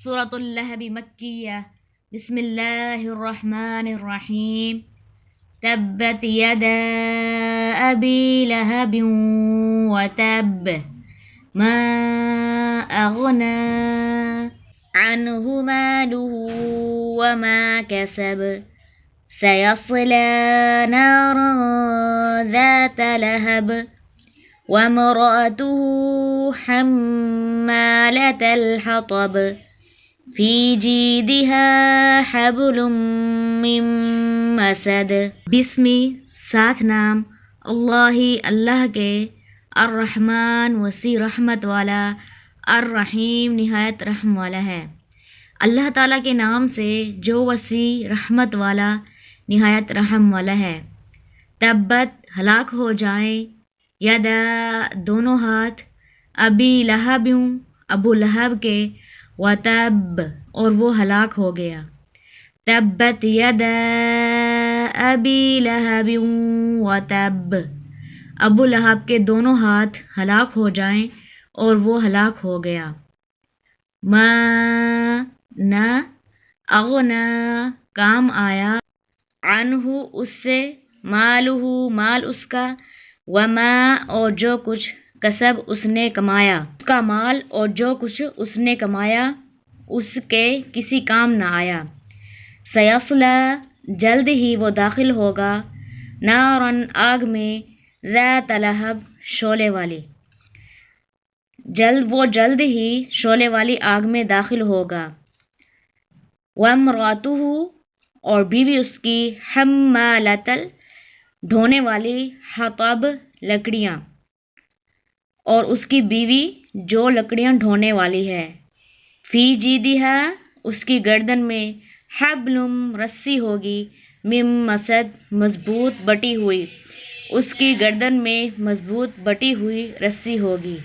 سورة اللهب مكية. بسم الله الرحمن الرحيم. تبت يدا أبي لهب وتب ما أغنى عنه ماله وما كسب سيصلى نارا ذات لهب وامرأته حمالة الحطب في جيدها حبل من مسد۔ بسمی ساتھ نام اللہ کے، الرحمن وسیع رحمت والا، الرحیم نہایت رحم والا ہے۔ اللہ تعالیٰ کے نام سے جو وسیع رحمت والا نہایت رحم والا ہے۔ تبت ہلاک ہو جائیں، یدا دونوں ہاتھ، ابی لہب ابو لہب کے، وتب اور وہ ہلاک ہو گیا۔ تبت یدا ابی لہب وتب، ابو لہب کے دونوں ہاتھ ہلاک ہو جائیں اور وہ ہلاک ہو گیا۔ ما نہ، اغنا کام آیا، عنہ اس سے، مالہ مال اس کا، وما اور جو کچھ، کسب اس نے کمایا، اس کا مال اور جو کچھ اس نے کمایا اس کے کسی کام نہ آیا۔ سیصلی جلد ہی وہ داخل ہوگا، نارن آگ میں، ذات لہب شعلے والی، جلد ہی شعلے والی آگ میں داخل ہوگا۔ وامرأتہ اور بیوی اس کی، حمالۃ ڈھونے والی، حطب لکڑیاں، اور اس کی بیوی جو لکڑیاں ڈھونے والی ہے۔ فی جیدہا اس کی گردن میں، حبل رسی ہوگی، من مسد مضبوط بٹی ہوئی، اس کی گردن میں مضبوط بٹی ہوئی رسی ہوگی۔